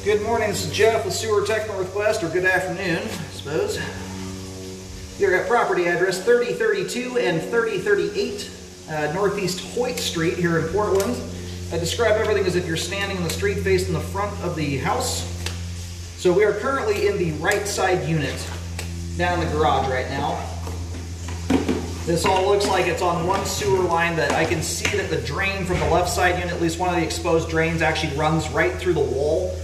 Good morning, this is Jeff with Sewer Tech Northwest, or good afternoon, I suppose. Here at property address 3032 and 3038 Northeast Hoyt Street here in Portland. I describe everything as if you're standing in the street facing the front of the house. So we are currently in the right side unit down in the garage right now. This all looks like it's on one sewer line that I can see that the drain from the left side unit, at least one of the exposed drains, actually runs right through the wall.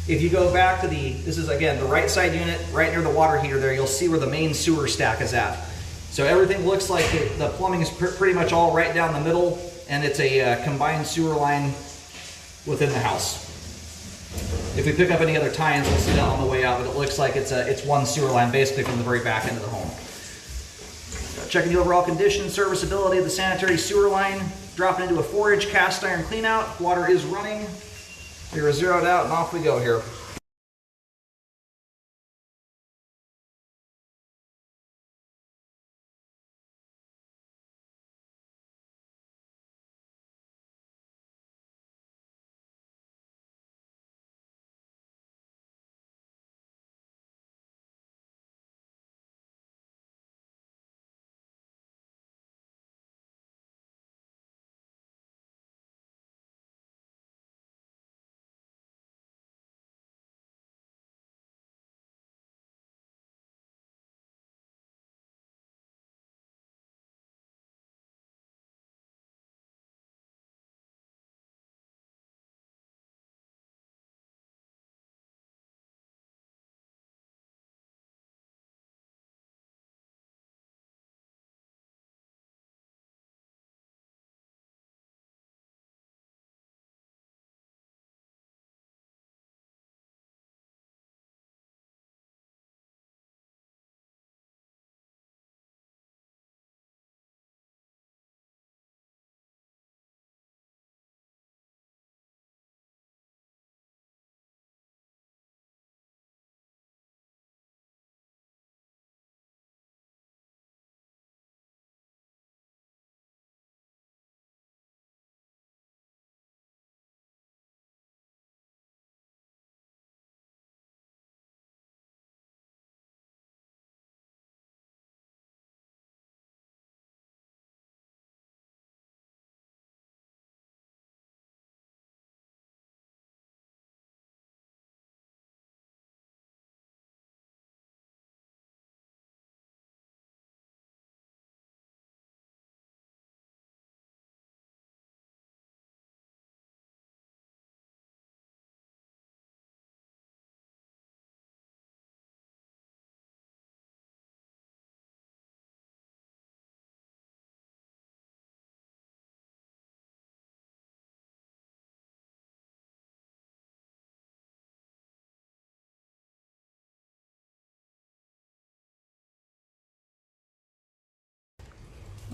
If you go back to this is again the right side unit, right near the water heater there, you'll see where the main sewer stack is at. So everything looks like the plumbing is pretty much all right down the middle, and it's a combined sewer line within the house. If we pick up any other tie-ins, we'll see that on the way out, but it looks like it's one sewer line basically from the very back end of the home. Checking the overall condition, serviceability of the sanitary sewer line, dropping into a 4-inch cast iron cleanout. Water is running. We are zeroed out and off we go here.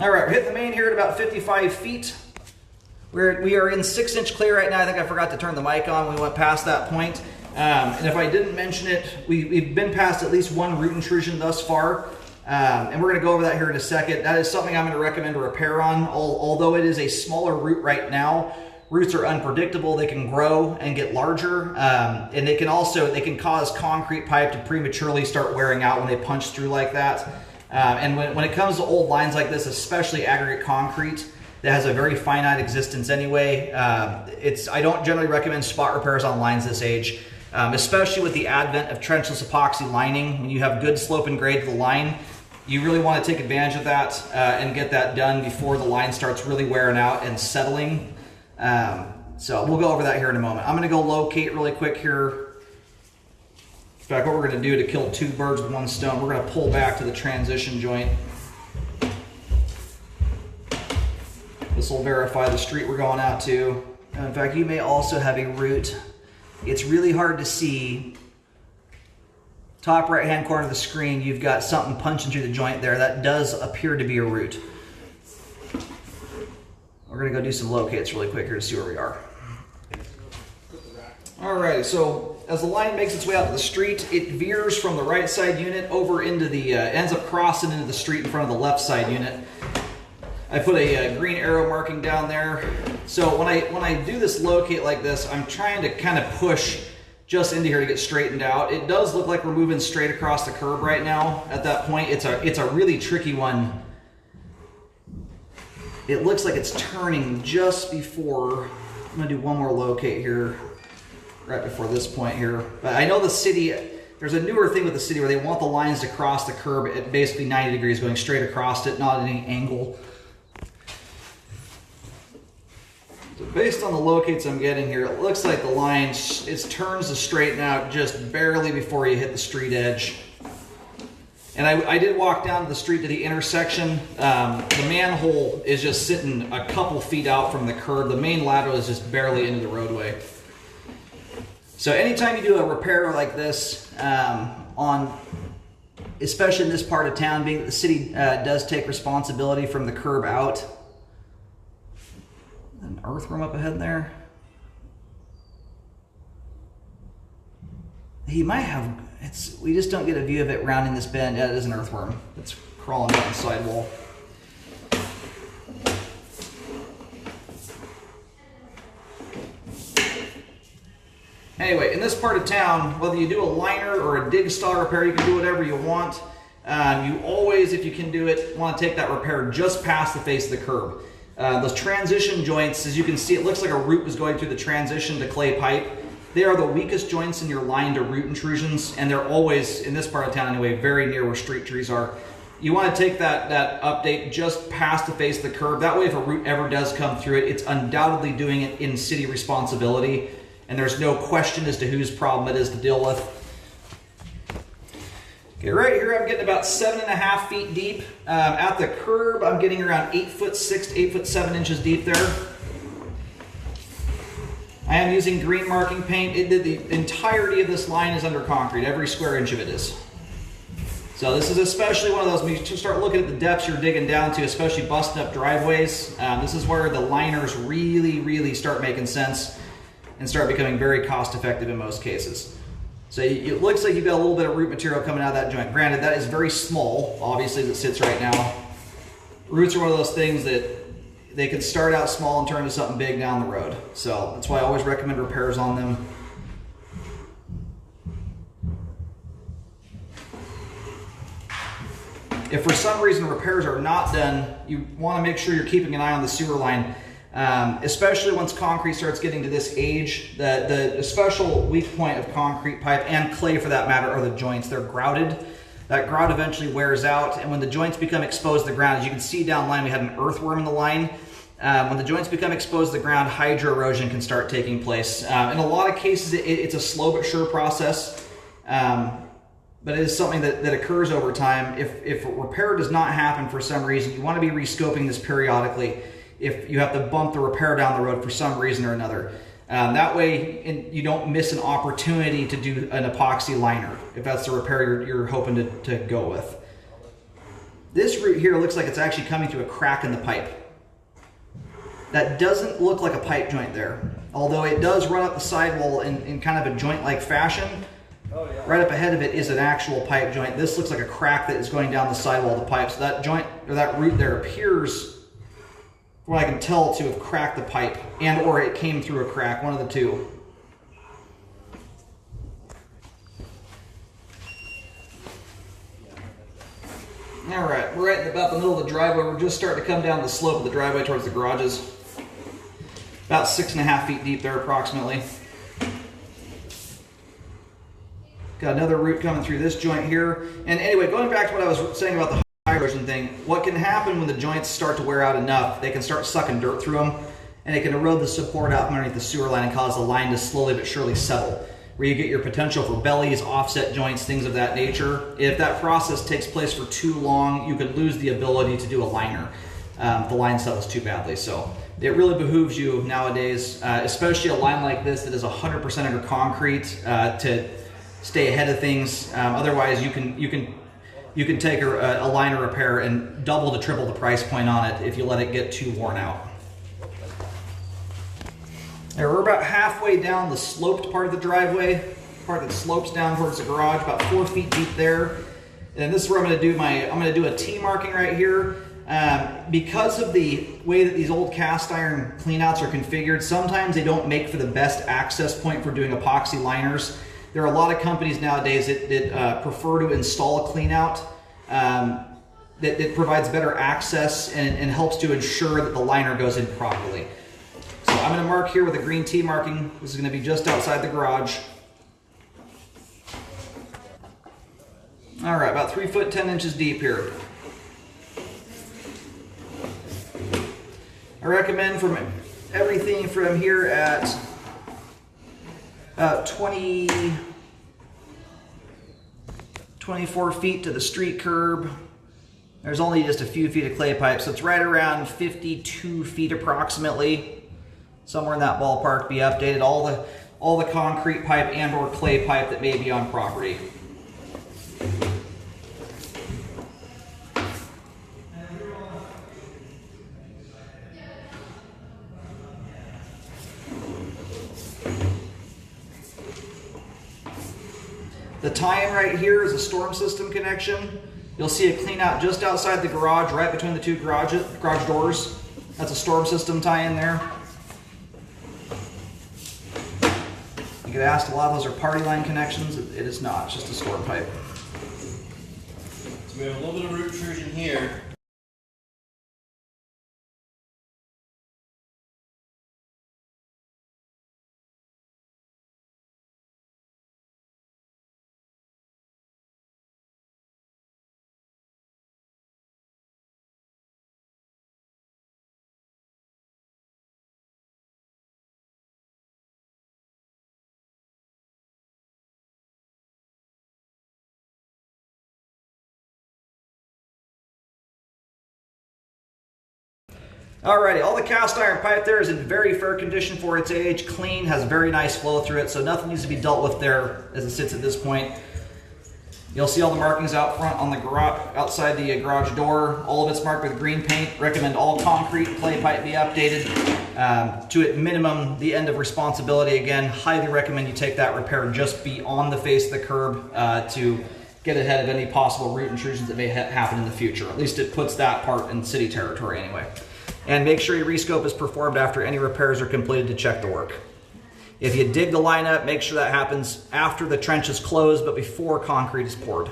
All right, we're hitting the main here at about 55 feet. We are in 6-inch clear right now. I think I forgot to turn the mic on when we went past that point. And if I didn't mention it, we've been past at least one root intrusion thus far. And we're gonna go over that here in a second. That is something I'm gonna recommend a repair on. Although it is a smaller root right now, roots are unpredictable. They can grow and get larger. And they can cause concrete pipe to prematurely start wearing out when they punch through like that. And when it comes to old lines like this, especially aggregate concrete that has a very finite existence anyway, I don't generally recommend spot repairs on lines this age, especially with the advent of trenchless epoxy lining. When you have good slope and grade to the line, you really want to take advantage of that and get that done before the line starts really wearing out and settling. So we'll go over that here in a moment. I'm going to go locate really quick here. In fact, what we're going to do to kill two birds with one stone, we're going to pull back to the transition joint. This will verify the street we're going out to. In fact, you may also have a root. It's really hard to see. Top right-hand corner of the screen, you've got something punching through the joint there. That does appear to be a root. We're going to go do some locates really quick here to see where we are. Alright, so as the line makes its way out to the street, it veers from the right side unit over into the, ends up crossing into the street in front of the left side unit. I put a green arrow marking down there. So when I do this locate like this, I'm trying to kind of push just into here to get straightened out. It does look like we're moving straight across the curb right now. At that point, it's a really tricky one. It looks like it's turning just before. I'm gonna do one more locate here, right before this point here. But I know the city, there's a newer thing with the city where they want the lines to cross the curb at basically 90 degrees, going straight across it, not at any angle. So based on the locates I'm getting here, it looks like the line turns to straighten out just barely before you hit the street edge. And I did walk down to the street to the intersection. The manhole is just sitting a couple feet out from the curb. The main lateral is just barely into the roadway. So anytime you do a repair like this, especially in this part of town, being that the city does take responsibility from the curb out. An earthworm up ahead there. He might have, we just don't get a view of it rounding this bend. Yeah, it is an earthworm. It's crawling down the sidewall. Anyway, in this part of town, whether you do a liner or a dig style repair, you can do whatever you want. You always, if you can do it, want to take that repair just past the face of the curb. Those transition joints, as you can see, it looks like a root was going through the transition to clay pipe. They are the weakest joints in your line to root intrusions, and they're always, in this part of town anyway, very near where street trees are. You want to take that update just past the face of the curb. That way, if a root ever does come through it, it's undoubtedly doing it in city responsibility, and there's no question as to whose problem it is to deal with. Okay, right here I'm getting about 7.5 feet deep. At the curb, I'm getting around 8'6" to 8'7" deep there. I am using green marking paint. The entirety of this line is under concrete. Every square inch of it is. So this is especially one of those, when you start looking at the depths you're digging down to, especially busting up driveways, this is where the liners really, really start making sense and start becoming very cost effective in most cases. So it looks like you've got a little bit of root material coming out of that joint. Granted, that is very small, obviously, as it sits right now. Roots are one of those things that they can start out small and turn into something big down the road. So that's why I always recommend repairs on them. If for some reason repairs are not done, you want to make sure you're keeping an eye on the sewer line. Especially once concrete starts getting to this age. The special weak point of concrete pipe, and clay for that matter, are the joints. They're grouted. That grout eventually wears out, and when the joints become exposed to the ground, as you can see down the line, we had an earthworm in the line. When the joints become exposed to the ground, hydro erosion can start taking place. In a lot of cases, it's a slow but sure process, but it is something that occurs over time. If a repair does not happen for some reason, you want to be rescoping this periodically if you have to bump the repair down the road for some reason or another. That way you don't miss an opportunity to do an epoxy liner, if that's the repair you're hoping to go with. This root here looks like it's actually coming through a crack in the pipe. That doesn't look like a pipe joint there, although it does run up the sidewall in kind of a joint-like fashion. Oh, yeah. Right up ahead of it is an actual pipe joint. This looks like a crack that is going down the sidewall of the pipe. So that joint, or that root there, appears, from what I can tell, to have cracked the pipe, and or it came through a crack, one of the two. All right, we're right in about the middle of the driveway. We're just starting to come down the slope of the driveway towards the garages. About 6.5 feet deep there, approximately. Got another root coming through this joint here. And anyway, going back to what I was saying about the high erosion thing, what can happen when the joints start to wear out enough, they can start sucking dirt through them, and it can erode the support out from underneath the sewer line and cause the line to slowly but surely settle, where you get your potential for bellies, offset joints, things of that nature. If that process takes place for too long, you could lose the ability to do a liner. The line settles too badly. So it really behooves you nowadays, especially a line like this that is 100% under concrete, to stay ahead of things. Otherwise, you can take a liner repair and double to triple the price point on it if you let it get too worn out. There, we're about halfway down the sloped part of the driveway, part that slopes down towards the garage, about 4 feet deep there. And this is where I'm going to do a T marking right here. Because of the way that these old cast iron cleanouts are configured, sometimes they don't make for the best access point for doing epoxy liners. There are a lot of companies nowadays that prefer to install a cleanout that provides better access and helps to ensure that the liner goes in properly. So I'm going to mark here with a green T marking. This is going to be just outside the garage. All right, about 3 foot 10 inches deep here. I recommend from everything from here at about 24 feet to the street curb. There's only just a few feet of clay pipe, so it's right around 52 feet approximately. Somewhere in that ballpark, be updated. All the concrete pipe and or clay pipe that may be on property. The tie-in right here is a storm system connection. You'll see a clean out just outside the garage, right between the two garage doors. That's a storm system tie-in there. You get asked, a lot of those are party line connections. It is not, it's just a storm pipe. So we have a little bit of root intrusion here. Alrighty, all the cast iron pipe there is in very fair condition for its age, clean, has very nice flow through it, so nothing needs to be dealt with there as it sits at this point. You'll see all the markings out front on the garage, outside the garage door. All of it's marked with green paint. Recommend all concrete clay pipe be updated to at minimum the end of responsibility. Again, highly recommend you take that repair just beyond the face of the curb to get ahead of any possible root intrusions that may happen in the future. At least it puts that part in city territory anyway. And make sure your rescope is performed after any repairs are completed to check the work. If you dig the line up, make sure that happens after the trench is closed but before concrete is poured.